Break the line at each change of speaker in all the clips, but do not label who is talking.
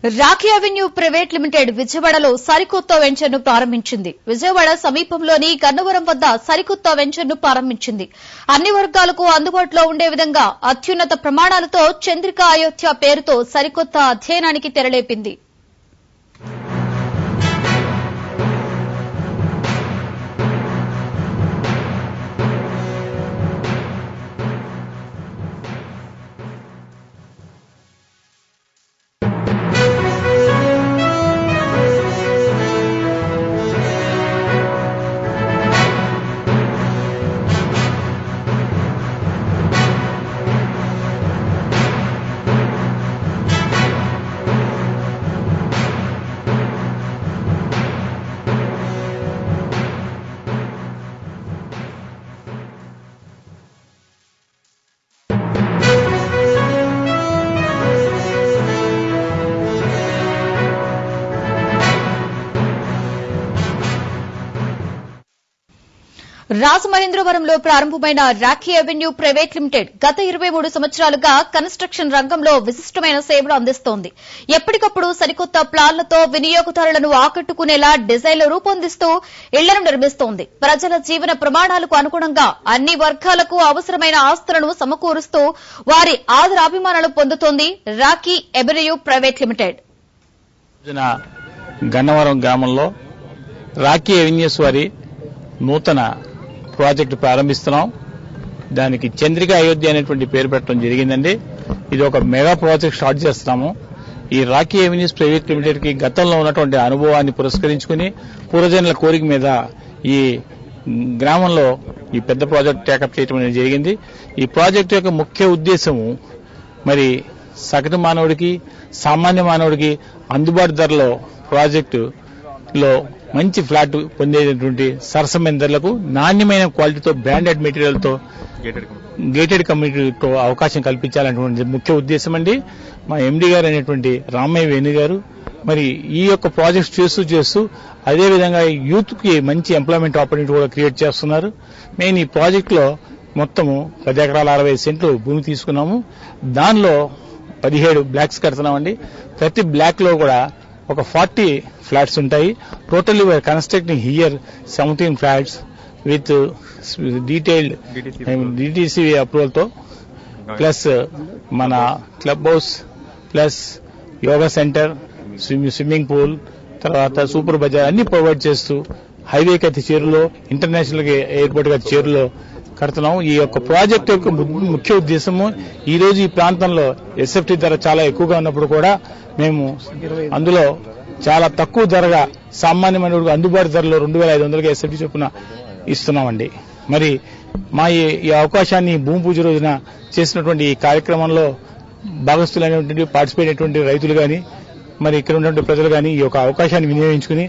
Rakhi avenue private limited విజయవాడలో సరికొత్త వెంచర్ను ప్రారంభించింది. విజయవాడ సమీపంలోని గన్నవరం వద్ద సరికొత్త వెంచర్ను ప్రారంభించింది. అన్ని వర్గాలకు అందుబాటులో ఉండే విధంగా అత్యున్నత ప్రమాణాలతో చంద్రికా అయోధ్య పేరుతో సరికొత్త అధ్యయనానికి తెరలేపింది. రాజమహేంద్రవరంలో ప్రారంభమైన రాఖీ అవెన్యూ ప్రైవేట్ లిమిటెడ్ గత 23 సంవత్సరాలుగా కన్స్ట్రక్షన్ రంగంలో విశిష్టమైన సేవలు అందిస్తోంది. ఎప్పటికప్పుడు సరికొత్త ప్లాన్లతో వినియోగదారులను ఆకట్టుకునేలా డిజైన్లు రూపొందిస్తూ ఇళ్లను నిర్మిస్తోంది. ప్రజల జీవన ప్రమాణాలకు అనుగుణంగా అన్ని వర్గాలకు అవసరమైన ఆస్తులను సమకూరుస్తూ వారి ఆదరాభిమానాలు పొందుతోంది Rakhi avenue private limited.
Gannavaram గ్రామంలో రాఖీ అవెన్యూస్ వారి నూతన ప్రాజెక్టు ప్రారంభిస్తున్నాం. దానికి చంద్రికా అయోధ్య అనేటువంటి పేరు పెట్టడం జరిగిందండి. ఇది ఒక మెగా ప్రాజెక్ట్ స్టార్ట్ చేస్తున్నాము. ఈ రాఖీ అవెన్యూస్ ప్రైవేట్ లిమిటెడ్ కి గతంలో ఉన్నటువంటి అనుభవాన్ని పురస్కరించుకుని పూర్వజనుల కోరిక మీద ఈ గ్రామంలో ఈ పెద్ద ప్రాజెక్ట్ టేకప్ చేయడం అనేది జరిగింది. ఈ ప్రాజెక్టు యొక్క ముఖ్య ఉద్దేశము మరి సగటు మానవుడికి సామాన్య మానవుడికి అందుబాటు ధరలో ప్రాజెక్టులో మంచి ఫ్లాట్ పొందేటువంటి సరసమైన ధరలకు నాణ్యమైన క్వాలిటీతో బ్రాండెడ్ మెటీరియల్తో గేటెడ్ కమ్యూనిటీతో అవకాశం కల్పించాలనేటువంటి ముఖ్య ఉద్దేశం అండి. మా ఎండీ గారు అనేటువంటి రామయ్య వేణు గారు మరి ఈ యొక్క ప్రాజెక్ట్ చేస్తూ అదేవిధంగా యూత్ కి మంచి ఎంప్లాయ్మెంట్ ఆపర్చునిటీ కూడా క్రియేట్ చేస్తున్నారు. మేము ఈ ప్రాజెక్ట్ లో మొత్తము 10 ఎకరాల 60 సెంట్లు భూమి తీసుకున్నాము. దానిలో 17 బ్లాక్స్ కడుతున్నామండి. ప్రతి బ్లాక్ లో కూడా ఒక 40 ఫ్లాట్స్ ఉంటాయి. Totally we are constructing here 17 flats with detailed DTC approval తో ప్లస్ మన club house plus yoga centre swimming pool తర్వాత సూపర్ బజార్ అన్ని ప్రొవైడ్ చేస్తూ హైవేకి అతి చేరులో ఇంటర్నేషనల్ ఎయిర్పోర్ట్ కి అతి చేరులో కడుతున్నాం. ఈ యొక్క ప్రాజెక్ట్ యొక్క ముఖ్య ఉద్దేశము ఈ రోజు ఈ ప్రాంతంలో ఎస్ఎఫ్టీ ధర చాలా ఎక్కువగా ఉన్నప్పుడు కూడా మేము అందులో చాలా తక్కువ ధరగా సామాన్యమైన అందుబాటు ధరలో 2500 ఎస్ఎఫ్టీ చొప్పున ఇస్తున్నామండి. మరి మా ఈ అవకాశాన్ని భూమి పూజ రోజున చేసినటువంటి ఈ కార్యక్రమంలో భాగస్థులైనటువంటి పార్టిసిపేట్ అయినటువంటి రైతులు గాని మరి ఇక్కడ ఉన్నటువంటి ప్రజలు గాని ఈ యొక్క అవకాశాన్ని వినియోగించుకుని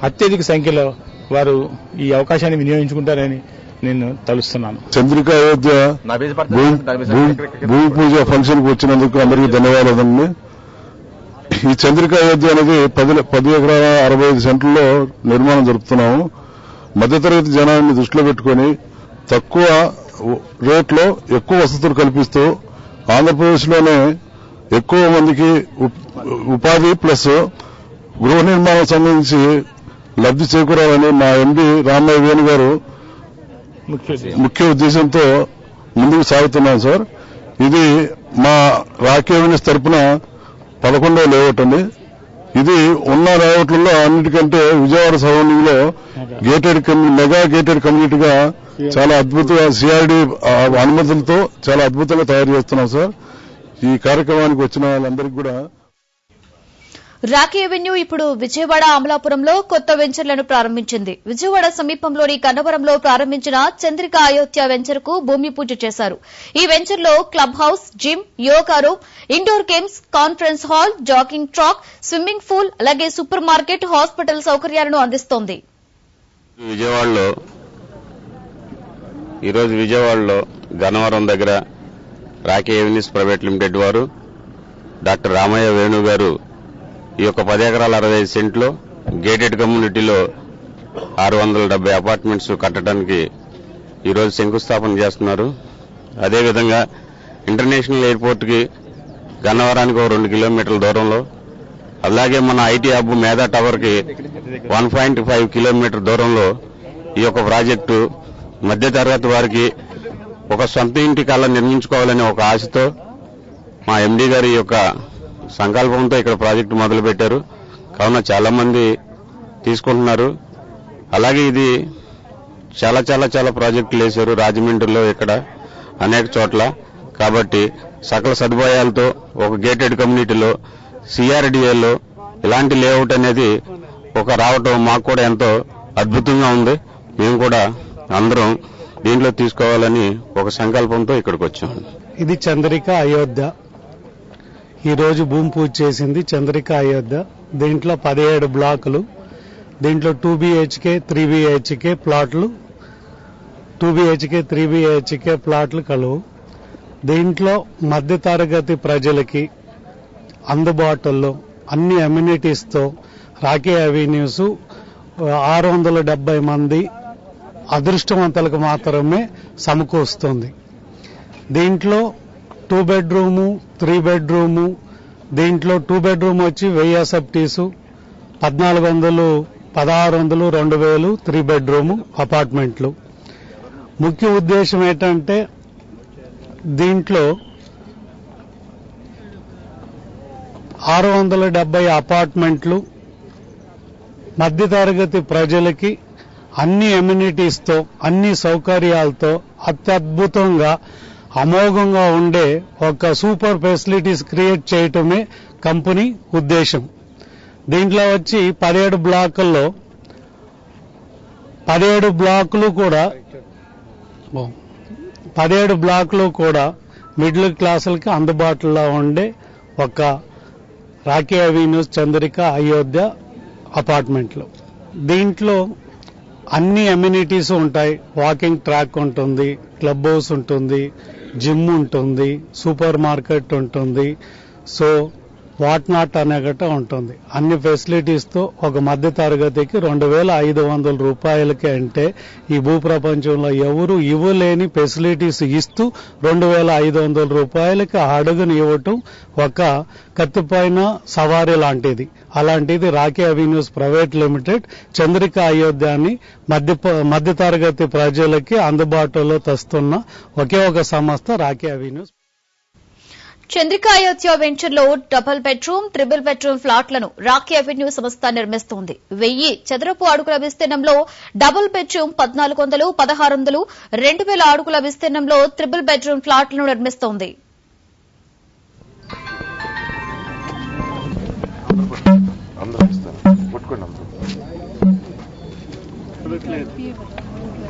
అత్యధిక సంఖ్యలో వారు ఈ అవకాశాన్ని వినియోగించుకుంటారని నేను తలుస్తున్నాను.
చంద్రికా అయోధ్య భూమి పూజ ఫంక్షన్ కు వచ్చినందుకు అందరికీ ధన్యవాదాలండి. ఈ చంద్రికా అయోధ్య అనేది 10 ఎకరాల 65 సెంట్లలో నిర్మాణం జరుపుతున్నాము. మధ్యతరగతి జనాన్ని దృష్టిలో పెట్టుకుని తక్కువ రేట్లో ఎక్కువ వసతులు కల్పిస్తూ ఆంధ్రప్రదేశ్ లోనే ఎక్కువ మందికి ఉపాధి ప్లస్ గృహ నిర్మాణం సంబంధించి లబ్ధి చేకూరాలని మా ఎండీ రామయ్య వేణు గారు ముఖ్య ఉద్దేశంతో ముందుకు సాగుతున్నాం సార్. ఇది మా రాఖీ అవెన్యూస్ తరఫున 11వ లేఅవుట్ అండి. ఇది ఉన్న లేఅవుట్లలో అన్నిటికంటే విజయవాడ సరౌండింగ్ లో మెగా గేటెడ్ కమ్యూనిటీగా చాలా అద్భుతంగా సిఆర్డీ అనుమతులతో చాలా అద్భుతంగా తయారు చేస్తున్నాం సార్. ఈ కార్యక్రమానికి వచ్చిన వాళ్ళందరికీ కూడా
రాఖీ అవెన్యూ ఇప్పుడు విజయవాడ అమలాపురంలో కొత్త వెంచర్లను ప్రారంభించింది. విజయవాడ సమీపంలోని గన్నవరంలో ప్రారంభించిన చంద్రికా అయోధ్య వెంచర్ కు భూమి పూజ చేశారు. ఈ వెంచర్ లో club house, gym, yoga room, indoor games, conference hall, jogging track, swimming pool అలాగే సూపర్ మార్కెట్, హాస్పిటల్ సౌకర్యాలను అందిస్తోంది.
ఈరోజు విజయవాడలో గన్నవరం దగ్గర రాఖీ అవెన్యూస్ ప్రైవేట్ లిమిటెడ్ వారు డాక్టర్ రామయ్య వేణు గారు ఈ యొక్క 10 ఎకరాల 65 సెంట్లో గేటెడ్ కమ్యూనిటీలో 670 అపార్ట్మెంట్స్ కట్టడానికి ఈరోజు శంకుస్థాపన చేస్తున్నారు. అదేవిధంగా ఇంటర్నేషనల్ ఎయిర్పోర్ట్ కి గన్నవరానికి 2 కిలోమీటర్ల దూరంలో అలాగే మన ఐటీ హబ్ మేధా టవర్ కి 1.5 కిలోమీటర్ దూరంలో ఈ యొక్క ప్రాజెక్టు మధ్యతరగతి వారికి ఒక సొంత ఇంటి కళ నిర్మించుకోవాలనే ఒక ఆశతో మా ఎండీ గారి యొక్క సంకల్పంతో ఇక్కడ ప్రాజెక్టు మొదలుపెట్టారు. కావున చాలా మంది తీసుకుంటున్నారు. అలాగే ఇది చాలా చాలా చాలా ప్రాజెక్టులు వేశారు రాజమండ్రిలో, ఇక్కడ అనేక చోట్ల. కాబట్టి సకల సదుపాయాలతో ఒక గేటెడ్ కమ్యూనిటీలో సిఆర్డీఏలో ఇలాంటి లేఅవుట్ అనేది ఒక రావటం మాకు కూడా ఎంతో అద్భుతంగా ఉంది. మేము కూడా అందరం దీంట్లో తీసుకోవాలని ఒక సంకల్పంతో ఇక్కడికి వచ్చాం.
ఇది చంద్రిక అయోధ్య. ఈ రోజు భూమి పూజ చేసింది చంద్రిక అయోధ్య. దీంట్లో 17 బ్లాకులు. దీంట్లో 2 BHK 3 BHK ప్లాట్లు, 2 BHK 3 BHK ప్లాట్లు కలవు. దీంట్లో మధ్యతరగతి ప్రజలకి అందుబాటులో అన్ని అమ్యూనిటీస్తో రాకీ అవెన్యూస్ 670 మంది అదృష్టవంతులకు మాత్రమే సమకూరుస్తుంది. దీంట్లో 2 బెడ్రూము 3 బెడ్రూము, దీంట్లో 2 బెడ్రూమ్ వచ్చి 1000 SFTs, 1400, 1600, 2000 3 బెడ్రూము అపార్ట్మెంట్లు. ముఖ్య ఉద్దేశం ఏంటంటే దీంట్లో 670 అపార్ట్మెంట్లు మధ్యతరగతి ప్రజలకి అన్ని అమ్యూనిటీస్తో అన్ని సౌకర్యాలతో అత్యద్భుతంగా అమోఘంగా ఉండే ఒక సూపర్ ఫెసిలిటీస్ క్రియేట్ చేయటమే కంపెనీ ఉద్దేశం. దీంట్లో వచ్చి 17 బ్లాకుల్లో 17 బ్లాకులు కూడా మిడిల్ క్లాసులకి అందుబాటులో ఉండే ఒక రాకీ అవెన్యూస్ చంద్రిక అయోధ్య అపార్ట్మెంట్లు. దీంట్లో అన్ని అమ్యూనిటీస్ ఉంటాయి. వాకింగ్ ట్రాక్ ఉంటుంది, క్లబ్ హౌస్ ఉంటుంది, జిమ్ ఉంటుంది, సూపర్ మార్కెట్ ఉంటుంది, సో వాట్ నాట్ అనే గట్ట ఉంటుంది. అన్ని ఫెసిలిటీస్తో ఒక మధ్య తరగతికి 2500 రూపాయలకి అంటే ఈ భూప్రపంచంలో ఎవరు ఇవ్వలేని ఫెసిలిటీస్ ఇస్తూ 2500 రూపాయలకి అడుగుని ఇవ్వటం ఒక కత్తిపైన సవారీ లాంటిది. అలాంటిది Rocky Avenues private limited Chandrika అయోధ్యాన్ని మధ్యతరగతి ప్రజలకి అందుబాటులో తెస్తున్న ఒకే ఒక సంస్థ రాకీ అవెన్యూస్.
చంద్రిక అయోధ్య వెంచర్లో డబుల్ బెడ్రూమ్, ట్రిపుల్ బెడ్రూమ్ ఫ్లాట్లను రాకీ అవెన్యూ సంస్థ నిర్మిస్తోంది. 1000 చదరపు అడుగుల విస్తీర్ణంలో డబుల్ బెడ్రూమ్ 1400, 1600, 2000 అడుగుల విస్తీర్ణంలో ట్రిపుల్ బెడ్రూమ్ ఫ్లాట్లను నిర్మిస్తోంది.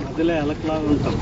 మధ్యలో ఎలకలా ఉంటాం.